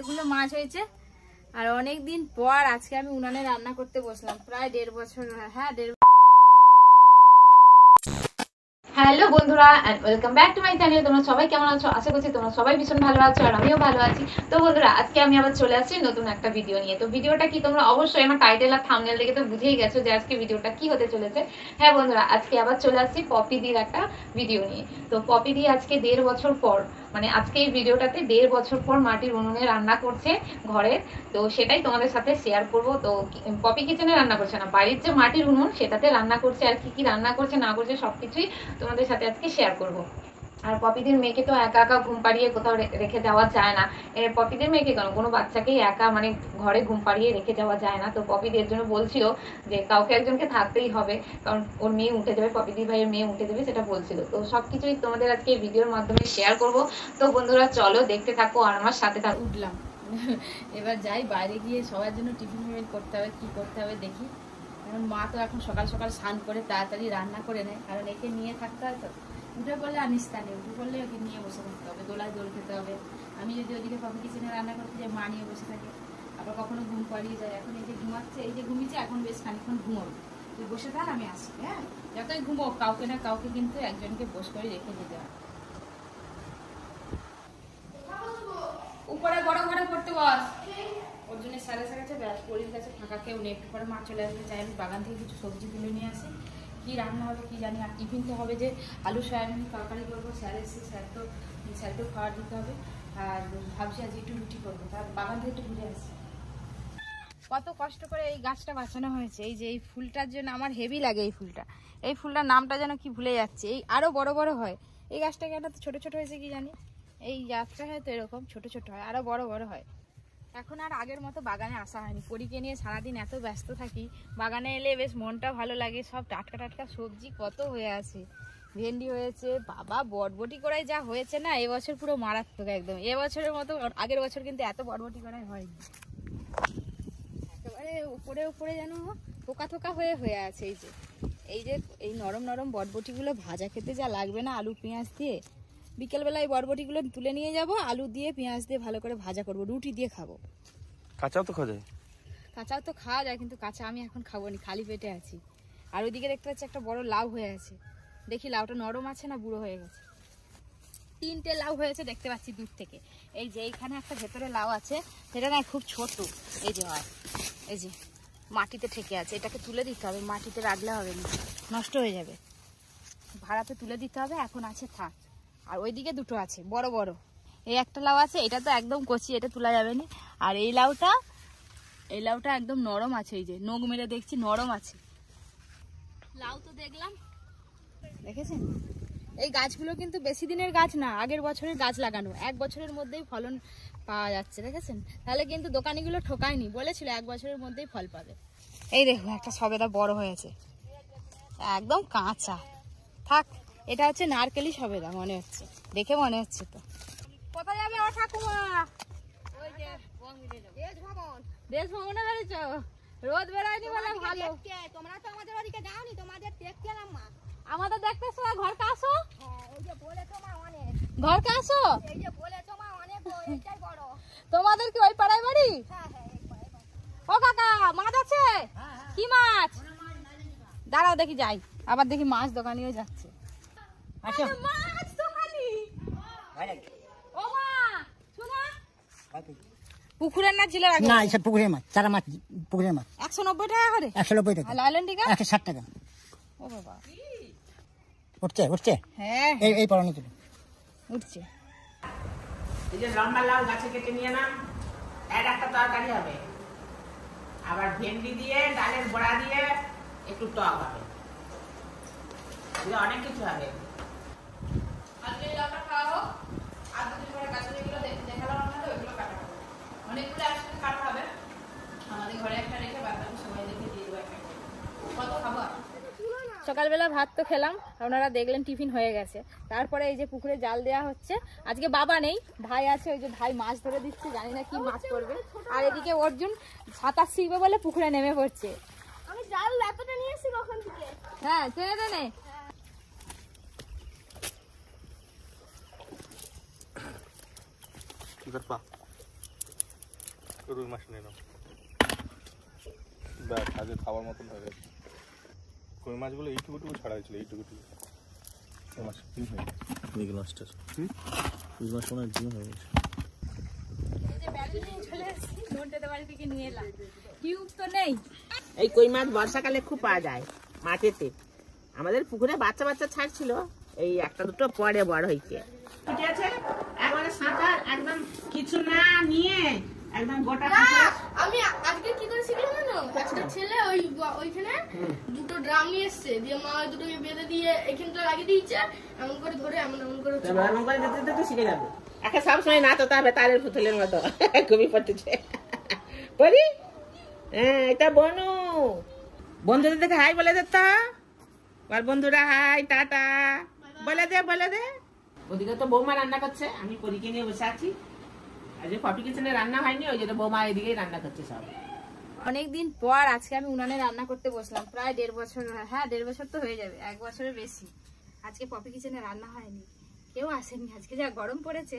অনেকগুলো মাছ হয়েছে। আর অনেকদিন পর আজকে আমি উনানে রান্না করতে বসলাম, প্রায় 1.5 বছর। হ্যাঁ, 1.5। হ্যালো বন্ধুরা, and welcome back to my channel. তোমরা সবাই কেমন আছো? আশা করছি তোমরা সবাই ভীষণ ভালো আছো, আর আমিও ভালো আছি। তো বন্ধুরা, আজকে আমি আবার চলে আসছি নতুন একটা ভিডিও নিয়ে। তো ভিডিওটা কি তোমরা অবশ্যই আমার টাইটেল আর থাম্বনেল দেখে তো বুঝেই গেছো যে আজকে ভিডিওটা কি হতে চলেছে। হ্যাঁ বন্ধুরা, আজকে আবার চলে আসছি পপিদির একটা ভিডিও নিয়ে। তো পপিদি আজকে 1.5 বছর পর, মানে আজকে এই ভিডিওটাতে 1.5 বছর পর মাটির উনুনে রান্না করছে ঘরে। তো সেটাই তোমাদের সাথে শেয়ার করব। তো পপি কিচেনে রান্না করছে না, বাড়ির যে মাটির উনুন সেটাতে রান্না করছে। আর কি কি রান্না করছে না করছে সবকিছুই তোমাদের সাথে আজকে শেয়ার করব। আর পপিদের মেয়েকে তো একা একা ঘুম পাড়িয়ে কোথাও রেখে যাওয়া যায় না। পপিদের মেয়েকে কেন, কোনো বাচ্চাকেই একা মানে ঘরে ঘুম পাড়িয়ে রেখে যাওয়া যায় না। তো পপিদের জন্য বলছিল যে কাউকে একজনকে থাকতেই হবে, কারণ ওর মেয়ে উঠে যাবে, পপিদির ভাইয়ের মেয়ে উঠে যাবে, সেটা বলছিল। তো সবকিছুই তোমাদের আজকে এই ভিডিওর মাধ্যমে শেয়ার করব। তো বন্ধুরা চলো দেখতে থাকো আর আমার সাথে থাকো। উঠলাম, এবার যাই বাইরে গিয়ে সবার জন্য টিফিন করতে হবে, কি করতে হবে দেখি। কারণ মা তো এখন সকাল সকাল স্নান করে তাড়াতাড়ি রান্না করে নেয়, কারণ একে নিয়ে থাকতে হয়। তো উঠে পড়লে আর নিস্তা নেই, উঠে পড়লে ওকে নিয়ে বসে থাকতে হবে, দোলায় দোল খেতে হবে। আমি যদি ওদিকে পপি কিচেনে রান্না করতে যাই, মা নিয়ে বসে থাকে। আবার কখনো ঘুম পাড়িয়ে যায়। এখন এই যে ঘুমাচ্ছে, এই যে ঘুমিয়েছে, এখন বেশ খানিক্ষণ ঘুমোবে। তুই বসে থাক, আমি আসি। হ্যাঁ, যতই ঘুমো কাউকে না কাউকে কিন্তু একজনকে বস করে রেখে যেতে হয়। উপরে বড় ঘরে পড়তে বস। ওর জন্য সাড়ে গেছে, ব্যাস পরির কাছে ফাঁকা কেউ নেই। একটু পরে মা চলে আসবে, চাই আমি বাগান থেকে কিছু সবজি তুলে নিয়ে আসি। কি রান্না হবে কি জানি। আর টিফিন তো হবে যে আলু সয়াবিন তরকারি করবো। স্যার এসে স্যারকেও খাবার দিতে হবে। আর ভাবছি আজ একটু রুটি করবো, তার বাগান থেকে একটু ঘুরে আসি। কত কষ্ট করে এই গাছটা বাঁচানো হয়েছে। এই যে এই ফুলটার জন্য আমার হেভি লাগে। এই ফুলটার নামটা যেন কি ভুলে যাচ্ছে। এই আরো বড় বড় হয়। এই গাছটা কেন ছোট ছোট হয়েছে কি জানি। এই গাছটা হয়তো এরকম ছোট ছোট হয়, আরো বড় বড় হয়। এখন আর আগের মতো বাগানে আসা হয়নি। পরীকে নিয়ে সারাদিন এত ব্যস্ত থাকি, বাগানে এলে বেশ মনটা ভালো লাগে। সব টাটকা টাটকা সবজি কত হয়ে আছে। ভেন্ডি হয়েছে, বাবা বটবটি করাই যা হয়েছে না এবছর, পুরো মারাত্মক একদম। এবছরের মতো আগের বছর কিন্তু এত বটবটি করাই হয়নি। একেবারে উপরে উপরে যেন থোকা থোকা হয়ে আছে। এই নরম নরম বটবটিগুলো ভাজা খেতে যা লাগবে না, আলু পেঁয়াজ দিয়ে। বিকেলবেলা এই বরবটিগুলো তুলে নিয়ে যাব, আলু দিয়ে পেঁয়াজ দিয়ে ভালো করে ভাজা করব, রুটি দিয়ে খাবো। কাঁচাও তো খাওয়া যায়। কাঁচাও তো খাওয়া যায়, কিন্তু কাঁচা আমি এখন খাবো না, খালি পেটে আছি। আর ওইদিকে দেখতে পাচ্ছি একটা বড় লাউ হয়ে আছে। দেখি লাউটা নরম আছে না বুড়ো হয়ে গেছে। 3টে লাউ হয়েছে দেখতে পাচ্ছি দূর থেকে। এই যে এইখানে একটা ভেতরে লাউ আছে, সেটা না খুব ছোট। এই যে হয়, এই যে মাটিতে ঠেকে আছে। এটাকে তুলে দিতে হবে, মাটিতে রাখলে হবে না, নষ্ট হয়ে যাবে। ভাড়াতে তুলে দিতে হবে, এখন আছে থাক। আর ওইদিকে দুটো আছে বড় বড়। এই একটা লাউ আছে, এটা তো একদম কচি, এটা তোলা যাবে না। আর এই লাউটা একদম নরম আছে। এই যে নখ মেরে দেখছি নরম আছে। লাউ তো দেখলাম, দেখেছেন? এই গাছগুলো কিন্তু বেশি দিনের গাছ না, আগের বছরের গাছ লাগানো। 1 বছরের মধ্যেই ফলন পাওয়া যাচ্ছে, দেখেছেন? তাহলে কিন্তু দোকানিগুলো ঠকায়নি, বলেছিল 1 বছরের মধ্যেই ফল পাবে। এই দেখো একটা সবেদা বড় হয়েছে, একদম কাঁচা। থাক, এটা হচ্ছে নারকেলি সবেদা মনে হচ্ছে, দেখে মনে হচ্ছে। তো কোথায় যাবে ও ঠাকুমা? ওই যে দেশ ভ্রমণে বেরিয়েছ? রোদ বেড়ায়নি বলে ভালো। তোমরা তো আমাদের ওদিকে যাওনি, তোমাদের দেখতে এলাম মা। আমাদের দেখতেছো, ঘরকে আসো। হ্যাঁ, এই যে বলেছো মা অনেক। ঘরকে আসো, এই যে বলেছো মা অনেক, এইটাই বড়। তোমাদের কি ওই পাড়ায় বাড়ি? হ্যাঁ হ্যাঁ, এই পাড়ায় বাড়ি। ও কাকা, মাছ আছে? কি মাছ? দাঁড়াও দেখি যাই, আবার দেখি মাছ দোকানিও যাচ্ছে। আচ্ছা মাছ দোকানি। ও মা শোনা, পুকুরের না ঝিলের আগে? না, এসব পুকুরের মাছ, চারা মাছ, পুকুরের মাছ। 190 টাকা করে? 190 টাকা। লাইলেন ঠিক আছে, 160 টাকা। ও বাবা, উঠছে। হ্যাঁ এই পড়ানো ছিল, উঠছে। এই যে লম্বা লাউ গাছে কেটে নিয়ে নাম, একটা তরকারি হবে। আবার ভেন্ডি দিয়ে, ডালের বড়া দিয়ে একটু টক হবে, অনেক কিছু হবে। আজকে এই লাউটা খাওয়া হোক, আর দুদিন পরে গাছে যেগুলো দেখালাম আপনাদের ওইগুলো কাটা হবে। অনেকগুলো একসাথে কাটা হবে, আমাদের ঘরে একটা রেখে বাকি সবাই রেখে দিয়ে দেবো একটা। কত খাবো? সকালবেলা ভাত তো খেলাম, আপনারা দেখলেন টিফিন হয়ে গেছে। তারপরে এই যে পুকুরে জাল দেওয়া হচ্ছে। আজকে বাবা নেই, ভাই আছে, ওই যে ভাই মাছ ধরে দিচ্ছে, জানি না কি মাছ করবে। আর এদিকে অর্জুন সাঁতার শিখবে বলে পুকুরে নেমে পড়ছে। আমি জাল এতটা নিয়ে এসেছি কখন থেকে। হ্যাঁ ছেড়ে দে নে। রুই মাছ নিয়ে নাও। ব্যাস আজকে খাওয়ার মতন হয়ে গেছে। কই মাছগুলো এইটুকুটুকু ছাড়া হয়েছিল, এইটুকুটুকু। কই মাছ কি হয়? মিগ মাছটা রুই মাছ মনে হয় ডিম হয়ে গেছে। এই কই মাছ বর্ষাকালে খুব পাওয়া যায় মাঠেতে। আমাদের পুকুরে বাচ্চা বাচ্চা ছাড়ছিল, এই একটা দুটো পরে বড় হয়েছে। ঠিক আছে, একবারে সাঁতার একদম কিছু না নিয়ে একদম গোটা আমি আজকে কি করে শিখলাম জানো? একটা ছেলে ওইখানে দুটো ড্রাম নিয়ে এসছে, দিয়ে মা ওই দুটোকে বেঁধে দিয়ে এখানটা লাগিয়ে দিয়েছে, এমন করে ধরে এমন করে এমন করে যেতে যেতে শিখে যাবে। একে সবসময় না তো তবে তারের পুতুলের মতো খুবই পড়তেছে। বলি হ্যাঁ, এটা বনু। বন্ধুদের দেখে হাই বলে দে তো। আর বন্ধুরা হাই টাটা বলে দে, বলে দে। ওদিকে তো বৌমা রান্না করছে, আমি পরীকে নিয়ে বসে আছি। আজ পপি কিচেনে রান্না হয়নি, ওই জন্য বৌমা এদিকেই রান্না করছে সব। অনেকদিন পর আজকে আমি উনানে রান্না করতে বসলাম, প্রায় 1.5 বছর। হ্যাঁ 1.5 বছর তো হয়ে যাবে, 1 বছরের বেশি। আজকে পপি কিচেনে রান্না হয়নি, কেউ আসেনি। আজকে যা গরম পড়েছে,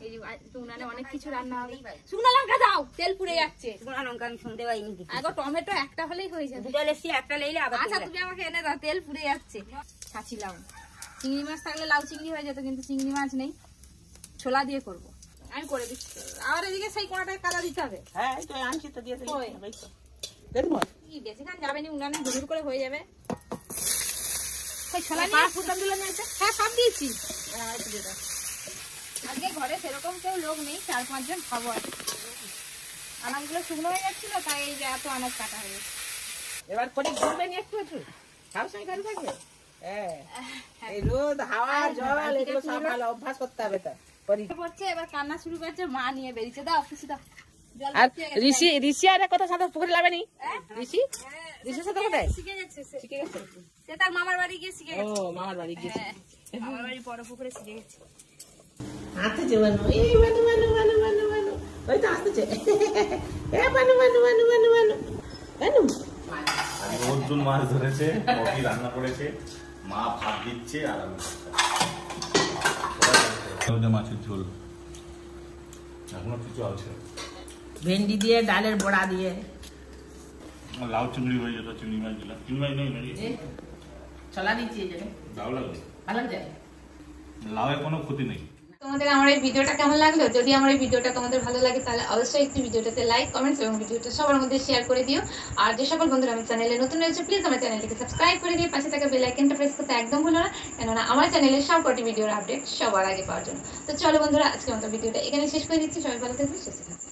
এই যে উনানে অনেক কিছু রান্না হবে। শুকনো লঙ্কা দাও, তেল পুড়ে যাচ্ছে। শুকনো লঙ্কা আমি শুনতে পাইনি। আগে টমেটো একটা হলেই হয়ে যাবে। একটা লেলে আচ্ছা তুমি আমাকে এনে দাও, তেল পুড়ে যাচ্ছে। ছাছিলাম চিংড়ি মাছ থাকলে লাউ চিংড়ি হয়ে যেত, কিন্তু চিংড়ি মাছ নেই, ছোলা দিয়ে করবো। আমি করে দিচ্ছি। আর এদিকে সেই কোনাটায় কাদা দিতে হবে। হ্যাঁ এই তো আনছি তো দিয়ে দিই। ওই। দেখবো কি বেশিক্ষণ যাবে না, উনানে হুড় করে হয়ে যাবে। ওই ছোলা নিয়ে ফুটান দিলে না? হ্যাঁ সব দিয়েছি। আজকে ঘরে সেরকম কেউ লোক নেই, 4-5 জন খাবো আর আনাজগুলো শুকনো হয়ে যাচ্ছিল, তাই এই যে এত আনাজ কাটা হয়ে গেছে। এবার করে ঘুরবে নি একটু একটু, সবসময় ঘরে থাকবে। হ্যাঁ এই রোদ হাওয়া জল এগুলো সব ভালো অভ্যাস করতে হবে তো। পড়ছে এবার কান্না শুরু করছে, মা নিয়ে বেরিয়েছে। দাও খুশি দাও। জল আর শুকিয়ে গেছে। ঋষি ঋষি আর কত সাথে পুকুরে লাভে নি? ঋষি ঋষির সাথে কোথায় শিখে যাচ্ছে সে। শিখে গেছে? সে তার মামার বাড়ি গিয়ে শিখে ও গেছে। মামার বাড়ি গেছে। মামার বাড়ি বড় পুকুরে শিখে গেছে। আসতেছে বানু, এই বানু বানু বানু বানু বানু, ওই তো আসতেছে। এ বানু বানু বানু বানু বানু বানু। অর্জুন মাছ ধরেছে, পপি রান্না করেছে, মা ভাত দিচ্ছে আর আমি মাছের ঝোল এখনো কিছু আছে। ভেন্ডি দিয়ে ডালের বড়া দিয়ে লাউ চিংড়ি হয়ে যেত, চিংড়ি মাছ দিলাম। চিংড়ি মাছ নেই নাকি? চলা নিচ্ছি এই জায়গায় লাউ লাগবে, ভালো যায়। লাউয়ে কোনো ক্ষতি নেই। তোমাদের আমার এই ভিডিওটা কেমন লাগলো? যদি আমার এই ভিডিওটা তোমাদের ভালো লাগে তাহলে অবশ্যই একটি ভিডিওটাতে লাইক, কমেন্টস এবং ভিডিওটা সবার মধ্যে শেয়ার করে দিও। আর যে সকল বন্ধুরা আমার চ্যানেলে নতুন রয়েছে, প্লিজ আমার চ্যানেলটিকে সাবস্ক্রাইব করে দিয়ে পাশে থাকা বেল আইকনটা প্রেস করতে একদম ভুলো না, কেননা আমার চ্যানেলের সবকটি ভিডিওর আপডেট সবার আগে পাওয়ার জন্য। তো চলো বন্ধুরা, আজকে আমাদের ভিডিওটা এখানে শেষ করে দিচ্ছি। সবাই ভালো থাকবে, সুস্থ থাকবে।